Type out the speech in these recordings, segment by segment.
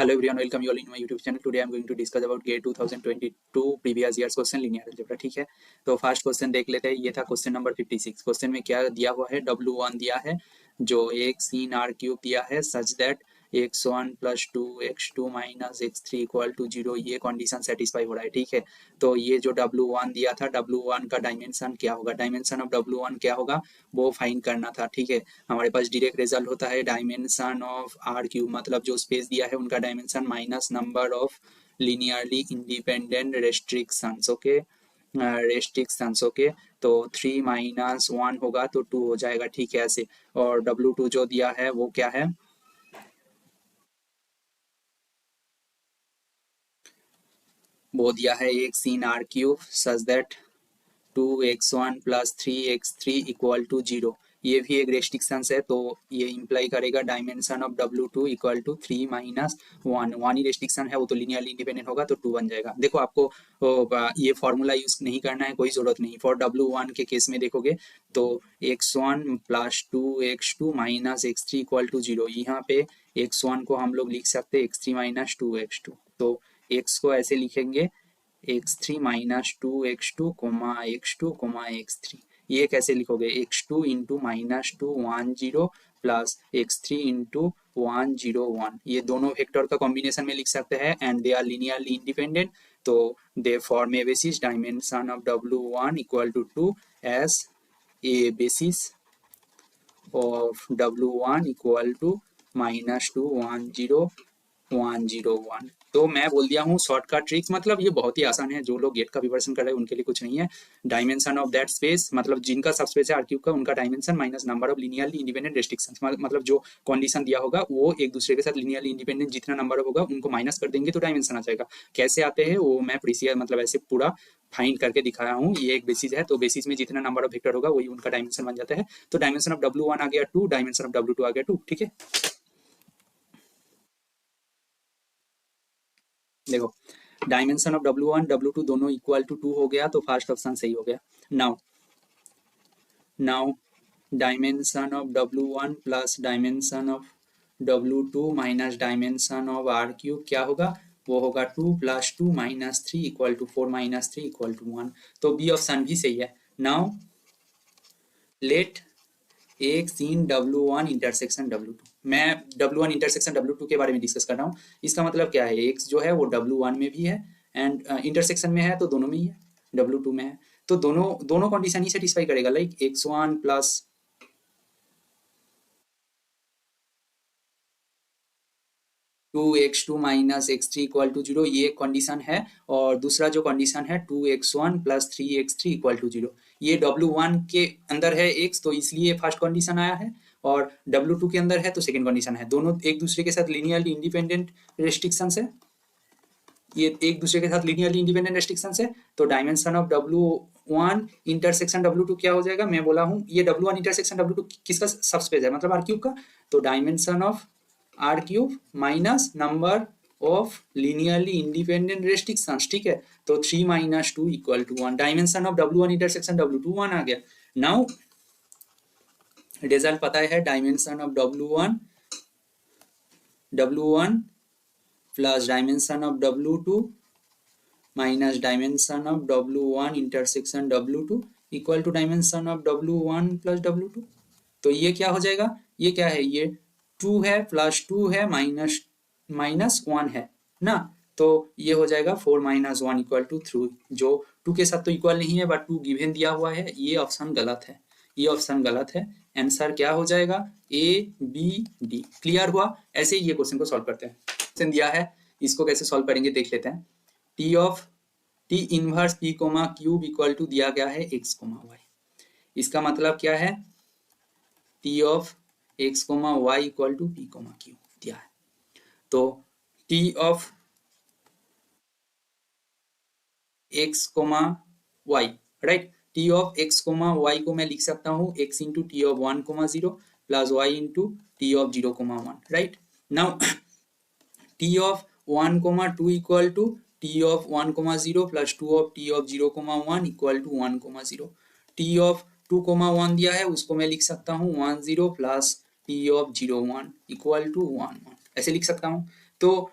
Hello everyone, welcome you all in my YouTube channel. Today I am going to discuss about GATE 2022 previous years question linear algebra. ठीक है, तो first question देख लेते हैं। ये था क्वेश्चन नंबर 56। क्वेश्चन में क्या दिया हुआ है, W1 दिया है जो एक sin r क्यूब दिया है such that x1 plus 2x2 minus x3 equal to 0, ये कंडीशन सेटिस्फाई हो रहा है। ठीक है, तो ये जो W1 दिया था, W1 का डायमेंशन क्या होगा, डायमेंशन ऑफ W1 क्या होगा वो फाइंड करना था। ठीक है, हमारे पास डायरेक्ट रिजल्ट होता है डायमेंशन ऑफ आर क्यूब, मतलब जो स्पेस दिया है उनका dimension minus number of linearly independent restrictions. Okay, restrictions. Okay, तो 3 माइनस 1 होगा तो 2 हो जाएगा। ठीक है, ऐसे। और W2 जो दिया है वो क्या है, वो दिया है एक sin r cube such that 2x1 plus 3x3 equal to 0। ये भी एक रेस्ट्रिक्शन है, तो ये इंप्लाई करेगा dimension of W2 equal to 3 minus 1। 1 ही रेस्ट्रिक्शन है, वो तो लिनियरली इंडिपेंडेंट होगा तो 2 बन जाएगा। देखो, आपको ये फॉर्मूला यूज नहीं करना है, कोई जरूरत नहीं। फॉर W1 के केस में देखोगे तो x1 plus 2x2 minus x3 equal to 0। यहाँ पे x1 को हम लोग लिख सकते हैं x3 माइनस 2x2, तो x को ऐसे लिखेंगे x3 minus 2x2 coma x2 coma x3। ये कैसे लिखोगे, x2 into minus 2 1 0 plus x3 into 1 0 1। ये दोनों वेक्टर का कॉम्बिनेशन में लिख सकते हैं and they are linearly independent, तो they form a basis dimension of W1 equal to 2 as a basis of W1 equal to minus 2 1 0 1 0 1। तो मैं बोल दिया हूँ शॉर्टकट ट्रिक्स, मतलब ये बहुत ही आसान है। जो लोग गेट का प्रिपरेशन कर रहे हैं उनके लिए कुछ नहीं है। डायमेंशन ऑफ दैट स्पेस, मतलब जिनका सब स्पेस है आर क्यूब का, उनका dimension minus number of linearly independent restrictions, मतलब जो कंडीशन दिया होगा वो एक दूसरे के साथ लिनियरली इंडिपेंडेंट जितना नंबर होगा उनको माइनस कर देंगे तो डायमेंशन आ जाएगा। कैसे आते हैं वो मैं प्रीसियस मतलब ऐसे पूरा फाइंड करके दिखाया हूँ। ये एक बेसिस है, तो बेसिस में जितना नंबर ऑफ वेक्टर होगा वही उनका डायमेंशन बन जाता है। तो डायमेंशन ऑफ W1 आ गया 2, डायमेंशन ऑफ W2 आ गया 2। ठीक है, देखो डायमेंशन ऑफ W1 W2 दोनों इक्वल टू 2 हो गया, तो फर्स्ट ऑप्शन सही हो गया। Now dimension of W1 plus dimension of W2 minus dimension of R cube क्या होगा, वो होगा 2 plus 2 minus 3 equal to 4 minus 3 equal to 1। तो बी ऑप्शन भी सही है। नाउ लेट एक सीन W1 इंटरसेक्शन W2, मैं W1 इंटरसेक्शन W2 के बारे में डिस्कस कर रहा हूँ। इसका मतलब क्या है, x जो है वो W1 में भी है एंड इंटरसेक्शन में है, तो दोनों में ही है, W2 में है, तो दोनों कंडीशन ही सेटिस्फाई करेगा। Like x1 plus 2x2 minus x3 equal to 0, ये एक कंडीशन है। और दूसरा जो कंडीशन है 2x1 plus 3x3 equal to 0, ये W1 के अंदर है x, तो इसलिए फर्स्ट कंडीशन आया है, और W2 के अंदर है तो सेकंड कंडीशन है। दोनों एक दूसरे के साथ लिनियरली इंडिपेंडेंट रेस्ट्रिक्शंस है, ये एक दूसरे के साथ लिनियरली इंडिपेंडेंट रेस्ट्रिक्शंस है। तो dimension of W1 intersection W2 क्या हो जाएगा, मैं बोला हूँ ये W1 इंटरसेक्शन W2 किसका सबस्पेस है, मतलब आर क्यूब का, तो dimension of R cube minus number of linearly independent restrictions. ठीक है, तो 3 minus 2 equal to 1। Dimension of W1 intersection W2 1 आ गया। नाउ रिजल्ट पता है, dimension of W1 plus dimension of W2 minus dimension of W1 intersection W2 equal to dimension of W1 plus W2। तो ये क्या हो जाएगा, ये क्या है, ये 2 है प्लस 2 है माइनस 1 है ना, तो ये हो जाएगा 4 माइनस 1 इक्वल टू 3, जो 2 के साथ तो इक्वल नहीं है बट 2 गिवन दिया हुआ है। ये ऑप्शन गलत है, ये ऑप्शन गलत है। आंसर क्या हो जाएगा, A B D। क्लियर हुआ, ऐसे ही ये क्वेश्चन को सॉल्व करते हैं। क्वेश्चन दिया है, इसको कैसे सॉल्व करेंगे देख लेते हैं। T inverse P comma cube equal to दिया गया है x कोमा y। इसका मतलब क्या है, T of x comma y equal to P comma cube दिया है। तो T of x comma y, right, T of x comma y को मैं लिख सकता हूँ x into T of 1 comma 0 plus y into T of 0 comma 1, right. Now T of 1 comma 2 equal to T of 1 comma 0 plus 2 of T of 0 comma 1 equal to 1 comma 0। T of 2 comma 1 दिया है, उसको मैं लिख सकता हूँ 1 0 plus T of 0 1 equal to 1 1, ऐसे लिख सकता हूँ। तो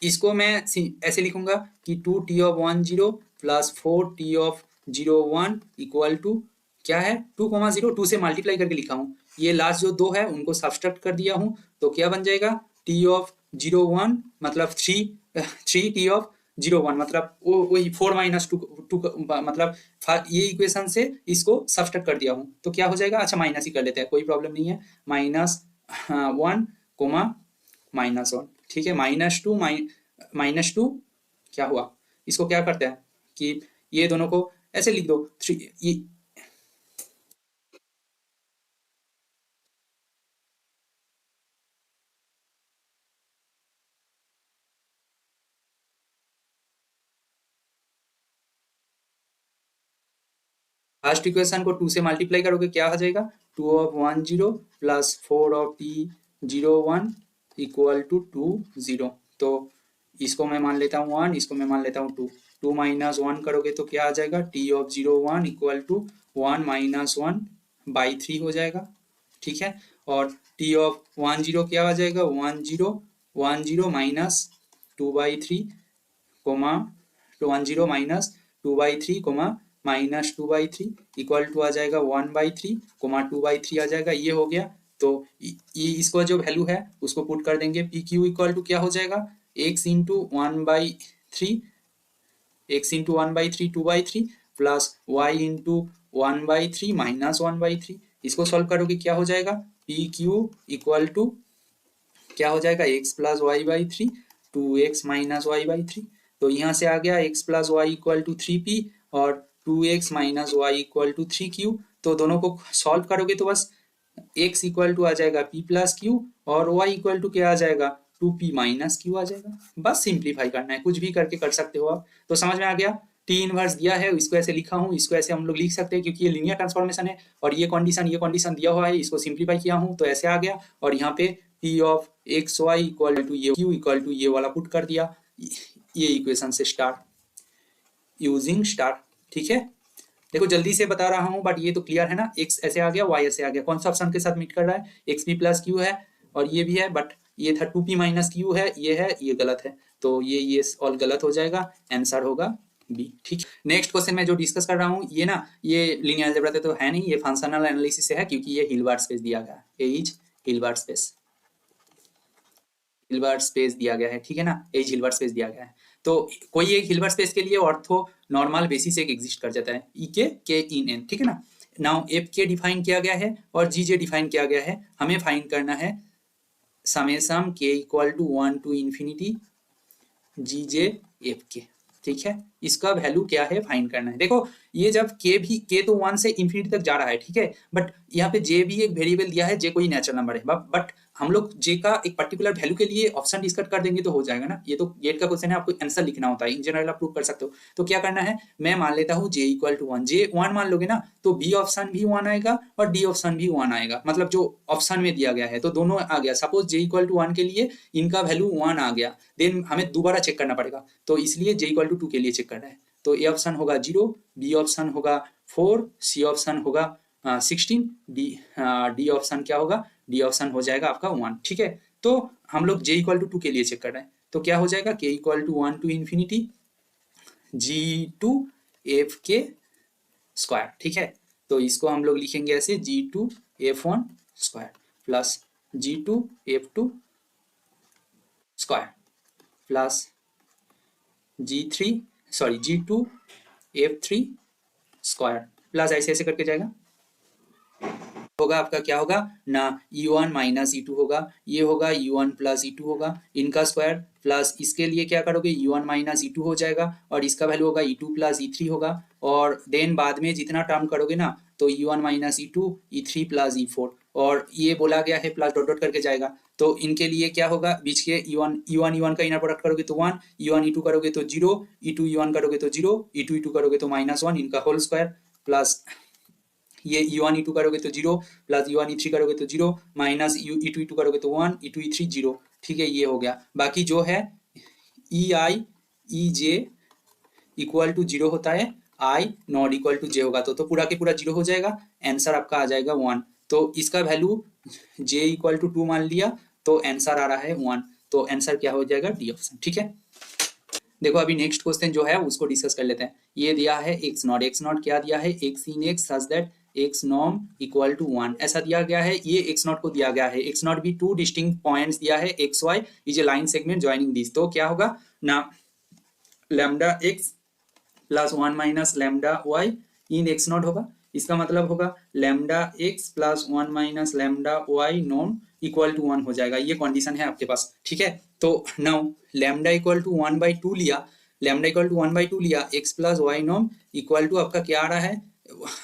इसको मैं ऐसे लिखूंगा कि 2t(1) plus 4t(0) equal to क्या है 2,0 2 से मल्टीप्लाई करके लिखा हूँ, ये लास्ट जो दो है उनको सब्सट्रैक्ट कर दिया हूँ, तो क्या बन जाएगा t(0) मतलब 3t(0) मतलब वो वही 4 - 2 मतलब ये इक्वेशन से इसको सब्सट्रैक्ट कर दिया हूँ, तो क्या हो जाएगा, अच्छा माइनस ही कर लेते हैं, कोई प्रॉब्लम नहीं है, -1 -1, ठीक है, -2 क्या हुआ, इसको क्या करते हैं कि ये दोनों को ऐसे लिख दो, थ्री, ये फर्स्ट इक्वेशन को 2 से मल्टीप्लाई करोगे क्या हो जाएगा, 2(10) प्लस 4(t(0) इक्वल टू 2 0, तो इसको मैं मान लेता हूँ 1, इसको मैं मान लेता हूँ 2, 2 - 1 करोगे तो क्या आ जाएगा, t(0) इक्वल टू 1 - 1/3 हो जाएगा, ठीक है, और t(10) क्या आ जाएगा, 10 minus 2/3 comma 10 minus 2/3 comma -2/3 equal to आ जाएगा 1/3 कोमा 2/3 आ जाएगा, ये हो गया, तो ये इसको जो वैल्यू है उसको पुट कर देंगे, पी क्यू इक्वल टू क्या हो जाएगा, x into 1/3 x into 1/3 2/3 plus y into 1/3 minus 1/3, इसको सॉल्व करोगे क्या हो जाएगा, पी क्यू इक्वल टू क्या हो जाएगा, x plus y by three 2x minus y by three, तो यहाँ से आ गया x plus y equal to 3p और 2x minus Y equal to 3q, तो दोनों को सॉल्व करोगे तो बस x इक्वल टू आ जाएगा p प्लस क्यू और y इक्वल टू क्या आ जाएगा 2p माइनस क्यू आ जाएगा, बस सिंप्लीफाई करना है, कुछ भी करके कर सकते हो आप, तो समझ में आ गया, टी इनवर्स दिया है, इसको ऐसे लिखा हूँ, इसको ऐसे हम लोग लिख सकते हैं क्योंकि ये लीनियर ट्रांसफॉर्मेशन है, और ये कंडीशन दिया हुआ है, इसको सिंप्लीफाई किया हूँ तो ऐसे आ गया, और यहाँ पे p of x y equal to ये q इक्वल टू ये वाला पुट कर दिया, ये इक्वेशन से स्टार यूजिंग स्टार, ठीक है, देखो जल्दी से बता रहा हूँ बट ये तो क्लियर है ना, x ऐसे आ गया y ऐसे आ गया, कौन सा ऑप्शन के साथ मीट कर रहा है, xp प्लस क्यू है और ये भी है, बट ये था 2p माइनस क्यू है, ये गलत है, तो ये ऑल गलत हो जाएगा, आंसर होगा बी, ठीक। नेक्स्ट क्वेश्चन में जो डिस्कस कर रहा हूँ ये ना, ये लीनियर अलजेब्रा तो है नहीं, ये फंक्शनल एनालिसिस से है, क्योंकि ये हिल्बर्ट स्पेस दिया गया है, ये इज हिल्बर्ट स्पेस दिया गया है, ठीक है ना, एज हिल्बर्ट स्पेस दिया गया है, तो कोई एक हिल्बर्ट स्पेस के लिए ऑर्थो नॉर्मल बेसिस एक एग्जिस्ट कर जाता है, ई के इन एन, ठीक है ना, नाउ एफ के डिफाइन किया गया है और जी जे डिफाइन किया गया है, हमें फाइंड करना है summation k equal to 1 to infinity g j f k, ठीक है, इसका वैल्यू क्या है फाइंड करना है, देखो ये जब के तो 1 से इन्फिनिटी तक जा रहा है, ठीक है, बट यहाँ पे जे भी एक वेरिएबल दिया है, जे कोई नेचुरल नंबर है, बट हम लोग जे का एक पर्टिकुलर वैल्यू के लिए ऑप्शन डिस्कस कर देंगे तो हो जाएगा ना, ये तो गेट का क्वेश्चन है, आपको आंसर लिखना होता है, इन जनरल आप प्रूव कर सकते हो, तो क्या करना है, मैं मान लेता हूँ जे इक्वल टू 1, जे 1 मान लोगे ना तो बी ऑप्शन भी 1 आएगा और डी ऑप्शन भी 1 आएगा, मतलब जो ऑप्शन में दिया गया है तो दोनों आ गया, सपोज जे इक्वल टू 1 के लिए इनका वैल्यू 1 आ गया, देन हमें दोबारा चेक करना पड़ेगा, तो इसलिए जे इक्वल टू 2 के लिए चेक करना है, तो ए ऑप्शन होगा 0, बी ऑप्शन होगा 4, सी ऑप्शन होगा 16, डी ऑप्शन क्या होगा, डी ऑप्शन हो जाएगा आपका 1, ठीक है, तो हम लोग जे इक्वल टू 2 के लिए चेक कर रहे हैं, तो क्या हो जाएगा k equal to 1 to infinity g to f k square, ठीक है, तो इसको हम लोग लिखेंगे ऐसे G2 F1 square plus G2 F2 square plus G2 square plus ऐसे ऐसे करके जाएगा, होगा आपका क्या होगा ना, E1 माइनस E2 होगा, ये होगा E1 प्लस E2 होगा, इनका स्क्वायर प्लस इसके लिए क्या करोगे E1 माइनस E2 हो जाएगा और इसका वैल्यू होगा E2 प्लस E3 होगा, और देन बाद में जितना टर्म करोगे ना तो E1 minus E2 E3 plus E4, और ये बोला गया है प्लस डॉट डॉट करके जाएगा, तो इनके लिए क्या होगा बीच के E1 का इनर प्रोडक्ट करोगे तो 1, E1 E2 करोगे तो 0, E2 E1 करोगे तो 0, E2 E2 करोगे तो -1, इनका होल स्क्वायर प्लस ये E1 E2 करोगे तो 0 प्लस E1 E3 करोगे तो 0 माइनस E2 E2 करोगे तो 1, E2 E3 0, ठीक है, ये हो गया, बाकी जो है EI EJ इक्वल टू 0 होता है, I not equal to J होगा तो पूरा के पूरा 0 हो जाएगा, आंसर आपका आ जाएगा 1, तो इसका वैल्यू J इक्वल टू 2 मान लिया तो आंसर आ रहा है 1, तो आंसर क्या हो जाएगा, डी ऑप्शन। ठीक है, देखो अभी नेक्स्ट क्वेश्चन जो है उसको डिस्कस कर लेते हैं। ये दिया है एक्स नॉट क्या दिया है, x in x such that x नॉम इक्वल टू 1 ऐसा दिया गया है। ये एक्स नॉट को दिया गया है, एक्स नॉट भी 2 डिस्टिंक्ट पॉइंट्स दिया है, x y is a line segment joining this. तो क्या होगा ना, lambda x plus 1 minus lambda y in x not होगा। इसका मतलब होगा lambda x plus 1 minus lambda y non equal to 1 हो जाएगा। ये कंडीशन है आपके पास। ठीक है, तो नाउ लैम्डा इक्वल टू 1/2 लिया, लैम्डा इक्वल टू 1/2 लिया, एक्स प्लस वाई नॉम इक्वल टू आपका क्या आ रहा है,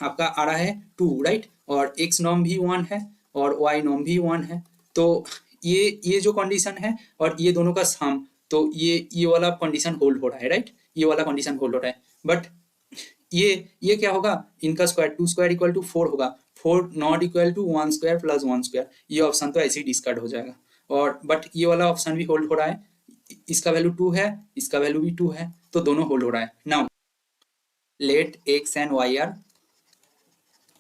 आपका आ रहा है 2, राइट, और एक्स नॉम भी 1 है और वाई नॉम भी 1 है। तो ये जो कंडीशन है और ये दोनों का सम, तो ये वाला कंडीशन होल्ड हो रहा है, राइट, ये वाला कंडीशन होल्ड हो रहा है। बट ये क्या होगा, इनका स्क्वायर 2 स्क्वायर इक्वल टू 4 होगा, 4 not equal to 1 square plus 1 square, ये ऑप्शन तो ऐसे ही डिस्कार्ड हो जाएगा। और बट ये वाला ऑप्शन भी होल्ड हो रहा है, इसका वैल्यू 2 है, इसका वैल्यू भी 2 है, तो दोनों होल्ड हो रहा है। Now let x and y are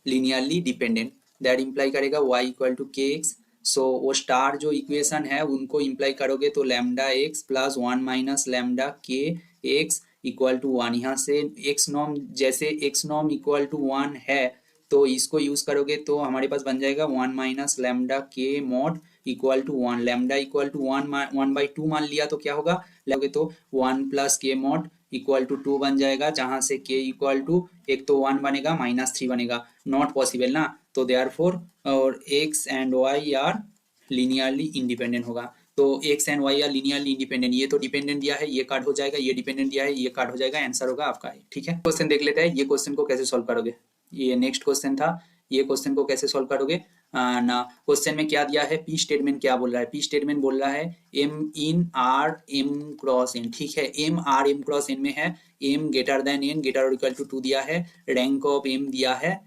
linearly dependent, that imply करेगा y equal to k x. So वो स्टार जो इक्वेशन है उनको इंप्लाई करोगे तो lambda x plus 1 minus lambda k x equal to 1। यहाँ से एक्स नॉम, जैसे एक्स नॉम इक्वल टू 1 है तो इसको यूज करोगे तो हमारे पास बन जाएगा 1 minus lambda k mod equal to 1। Lambda equal to 1/2 मान लिया तो क्या होगा, लोगे तो 1 प्लस के मॉड इक्वल टू 2 बन जाएगा, जहां से k इक्वल टू एक तो 1 बनेगा -3 बनेगा, नॉट पॉसिबल ना, तो देयरफॉर और x and y are linearly independent होगा। तो x and y are linearly independent, ये तो डिपेंडेंट दिया है, ये काट हो जाएगा, ये डिपेंडेंट दिया है, ये काट हो जाएगा, आंसर होगा आपका। ठीक है, क्वेश्चन देख लेते हैं, ये क्वेश्चन को कैसे सॉल्व करोगे। ये नेक्स्ट क्वेश्चन था, ये क्वेश्चन को कैसे सॉल्व करोगे ना। क्वेश्चन में क्या दिया है, पी स्टेटमेंट क्या बोल रहा है, पी स्टेटमेंट बोल रहा है M in R M cross N. ठीक है, M R M cross N में है, M greater than N, greater और इक्वल टू 2 दिया है, रैंक ऑफ एम दिया है,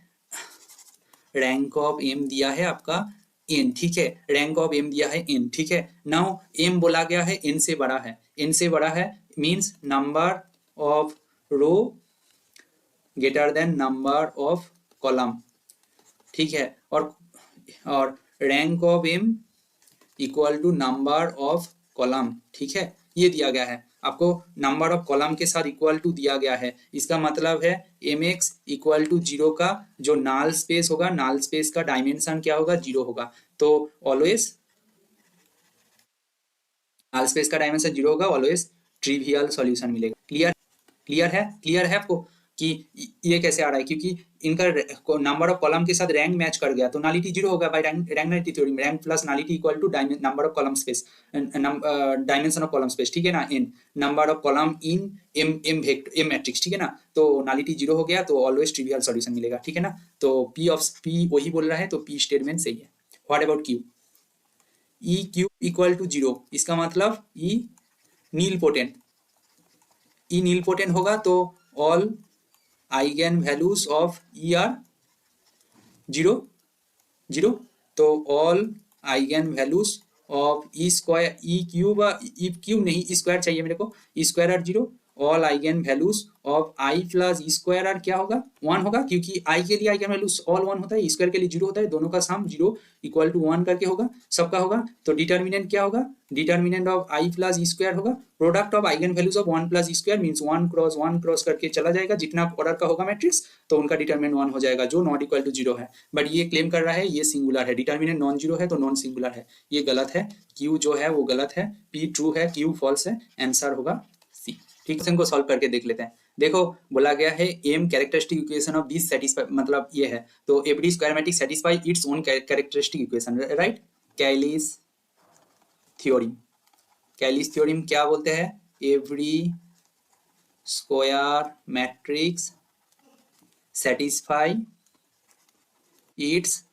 रैंक ऑफ एम दिया है आपका एन। ठीक है, रैंक ऑफ एम दिया है एन। ठीक है, नाउ एम बोला गया है एन से बड़ा है, एन से बड़ा है means number of row greater than number of column. ठीक है, और rank of M equal to number of column. ठीक है, ये दिया गया है आपको, नंबर ऑफ कॉलम के साथ इक्वल टू दिया गया है। इसका मतलब है एम एक्स इक्वल टू 0 का जो नाल स्पेस होगा, नाल स्पेस का डायमेंशन क्या होगा, 0 होगा। तो ऑलवेज नाल स्पेस का डायमेंशन 0 होगा, ऑलवेज ट्रिवियल सॉल्यूशन मिलेगा। क्लियर, क्लियर है आपको कि ये कैसे आ रहा है, क्योंकि इनका नंबर ऑफ कॉलम के साथ रैंक मैच कर गया तो नालिटी 0 होगा by rank nullity theorem, rank plus nullity equal to number of column space, dimension of column space. ठीक है ना, in number of column in m vector m matrix. ठीक है ना, तो नालिटी 0 हो गया तो ऑलवेज ट्रिवियल सॉल्यूशन मिलेगा। ठीक है ना, तो पी वही बोल रहा है, तो पी स्टेटमेंट सही है। What about Q, E Q equal to 0, इसका मतलब ई नील पोटेंट, ई नील पोटेंट होगा तो all eigen values of e are 0, तो all eigen values of e square e cube, e cube नहीं, ई स्क्वायर चाहिए मेरे को, e square are 0, all eigen values of I plus e square are क्या होगा, 1 होगा, क्योंकि आई के लिए आइगन वैल्यूज ऑल 1 होता है, ई स्क्वायर के लिए 0 होता है, दोनों का सम 0 इक्वल टू 1 करके होगा, सबका होगा। तो डिटर्मिनेंट क्या होगा, determinant of I plus e square होगा, product of eigen values of 1 plus e square means 1 cross करके चला जाएगा, जितना ऑर्डर का होगा मैट्रिक्स तो उनका डिटर्मिनेंट 1 हो जाएगा, जो नॉट इक्वल टू 0 है। बट ये क्लेम कर रहा है ये सिंगुलर है, डिटर्मिनेंट नॉन 0 है तो नॉन सिंगुलर है, ये गलत है। क्यू जो है वो गलत है, पी ट्रू है, क्यू फॉल्स है, आंसर होगा सी। ठीक है, इनको सॉल्व करके देख लेते हैं। देखो बोला गया है M characteristic equation of this satisfy, मतलब ये है, तो every square matrix satisfy its own characteristic equation, right. Cayley's theorem, Cayley's theorem क्या बोलते हैं, every square matrix satisfy its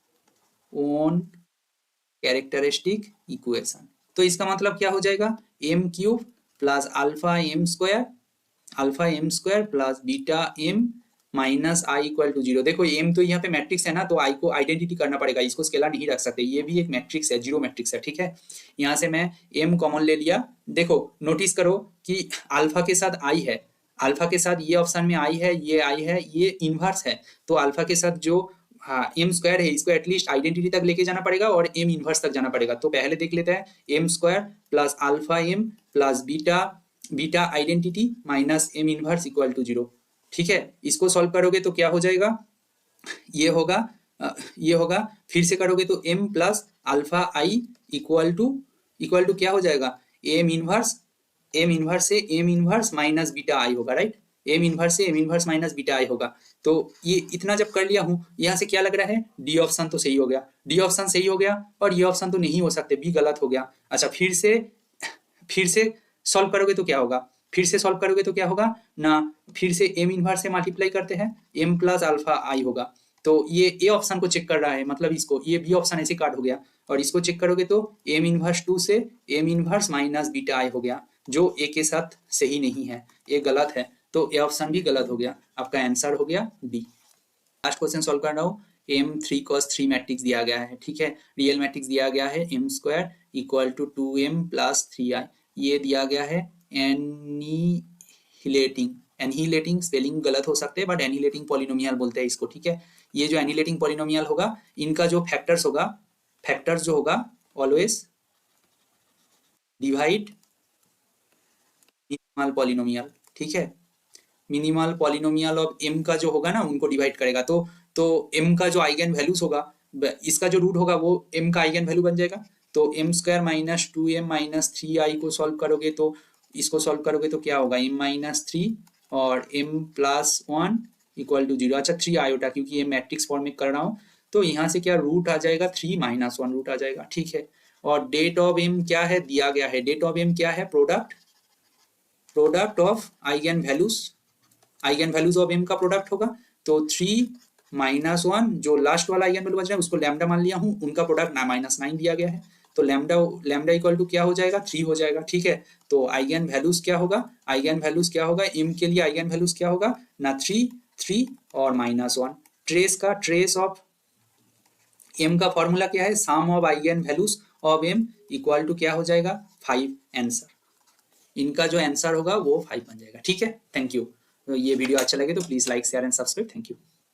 own characteristic equation. तो इसका मतलब क्या हो जाएगा, M cube plus alpha M square plus beta M minus I equal to 0। देखो एम तो यहाँ पे मैट्रिक्स है ना, तो आई को आइडेंटिटी करना पड़ेगा, इसको स्केलर नहीं रख सकते, ये भी एक मैट्रिक्स है, 0 मैट्रिक्स है। ठीक है, यहाँ से मैं एम कॉमन ले लिया। देखो नोटिस करो कि अल्फा के साथ आई है, अल्फा के साथ ये ऑप्शन में आई है, ये आई है, ये इनवर्स है, तो अल्फा के साथ जो हाँ एम स्क्वायर है, इसको एटलीस्ट आइडेंटिटी तक लेके जाना पड़ेगा और एम इनवर्स तक जाना पड़ेगा। तो पहले देख लेते हैं M square plus alpha M plus beta, beta identity minus M inverse equal to 0। ठीक है, इसको सॉल्व करोगे तो क्या हो जाएगा, ये होगा ये होगा, फिर से करोगे तो m plus alpha I equal to क्या हो जाएगा, एम इनवर्स से M inverse minus beta I होगा, राइट, एम इनवर्स से M inverse minus beta I होगा। तो ये इतना जब कर लिया हूं, यहाँ से क्या लग रहा है, डी ऑप्शन तो सही हो गया, डी ऑप्शन सही हो गया, और ये ऑप्शन तो नहीं हो सकते, बी गलत हो गया। अच्छा फिर से सॉल्व करोगे तो क्या होगा, फिर से सॉल्व करोगे तो क्या होगा ना, फिर से एम इनवर्स से मल्टीप्लाई करते हैं, एम प्लस अल्फा आई होगा। तो ये ए ऑप्शन को चेक कर रहा है, मतलब इसको, ये बी ऑप्शन ऐसे काट हो गया, और इसको चेक करोगे तो एम इनवर्स 2 से एम इनवर्स माइनस बीटा आई हो गया, जो ए के साथ सही नहीं है, ये गलत है, तो ए ऑप्शन भी गलत हो गया। आपका आंसर हो गया डी। लास्ट क्वेश्चन सॉल्व कर रहा हूँ। m3 cos 3 मैट्रिक्स दिया गया है, ठीक है, रियल मैट्रिक्स दिया गया है, m square equal to 2m plus 3i, ये दिया गया है एनिहिलेटिंग स्पेलिंग गलत हो सकते हैं, बट एनिहिलेटिंग पॉलिनोमियल बोलते हैं इसको, ठीक है। ये जो एनिहिलेटिंग पॉलिनोमियल होगा, इनका जो फैक्टर्स जो होगा ऑलवेज डिवाइड मिनिमल पॉलिनोमियल, ठीक है, मिनिमल पॉलिनोमियल ऑफ m का जो होगा ना, उनको डिवाइड करेगा। तो m का जो आइगन वैल्यूज होगा, इसका जो रूट होगा वो m का आइगन वैल्यू बन जाएगा। तो m square minus 2m minus 3i को सॉल्व करोगे तो, इसको सॉल्व करोगे तो क्या होगा, m माइनस 3 और m प्लस 1 इक्वल टू 0। अच्छा 3 आयोटा, क्योंकि ये मैट्रिक्स फॉर्म में कर रहा हूँ, तो यहाँ से क्या रूट आ जाएगा, 3 माइनस 1 रूट आ जाएगा, ठीक है। और डेट ऑफ m क्या है, दिया गया है, डेट ऑफ m क्या है, product of eigen values of m का प्रोडक्ट होगा। तो 3 माइनस 1 जो लास्ट वाला आइगन वैल्यू बच रहा है, उसको लैम्डा मान लिया हूँ, उनका प्रोडक्ट माइनस 9 दिया गया है, तो लैम्डा इक्वल टू क्या हो जाएगा, 3 हो जाएगा, ठीक है। तो आइगन वैल्यूज क्या होगा, m के लिए आइगन वैल्यूज क्या होगा ना, 3 और माइनस 1। ट्रेस ऑफ m का फॉर्मूला क्या है, sum of eigen values of m equal to क्या हो जाएगा, 5। आंसर, इनका जो आंसर होगा वो 5 बन जाएगा, ठीक है। Thank you. तो ये वीडियो अच्छा लगे तो please like share and subscribe. Thank you.